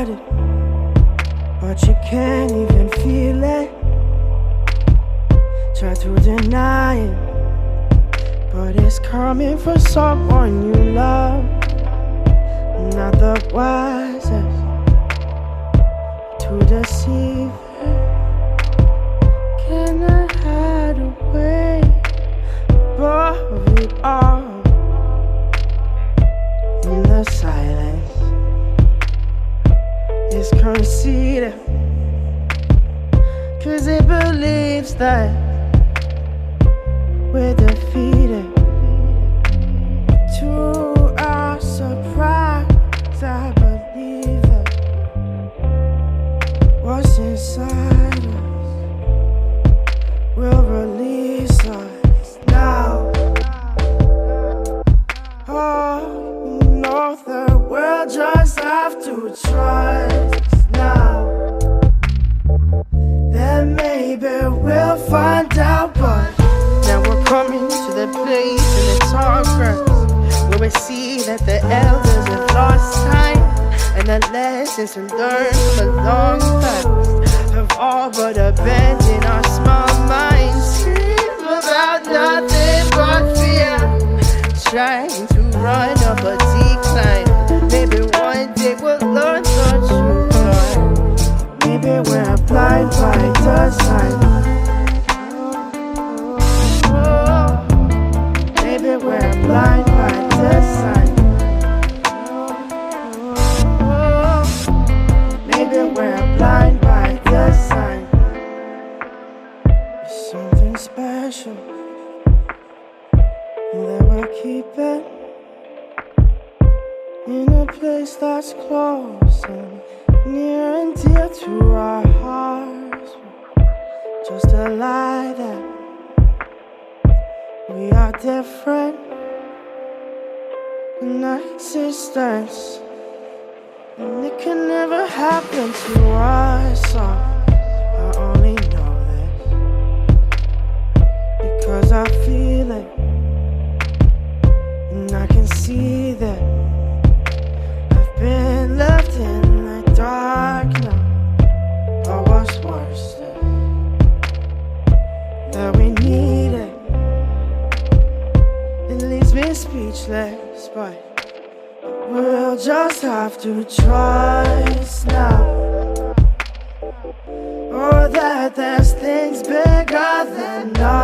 got it, but you can't even feel it. Try to deny it, but it's coming from someone you love. Not the wisest to deceive her. Can I hide away above it all? In the silence, it's conceited, 'cause it believes that we're defeated. To our surprise, I believe it. What's inside us will release us now. Oh, you know the world just have to trust now. Then maybe we'll find out, but now we're coming to the place in the tall grass where we see that the elders have lost time, and the lessons we learned from a long past have all but abandoned our small minds. Dream about nothing but fear, trying to run up a decline. Maybe one day we'll learn the truth, Lord. Maybe we're blind by design. Maybe we're blind by design. Maybe we're blind by design. There's something special that we're keeping in a place that's close and near and dear to our hearts. Just a lie that we are different in our existence, and it can never happen to us. So I only know this because I feel it, and I can see that I've been left in the dark now. But what's worse is that we need it. It leaves me speechless, but we'll just have to trust now. Oh, that there's things bigger than us.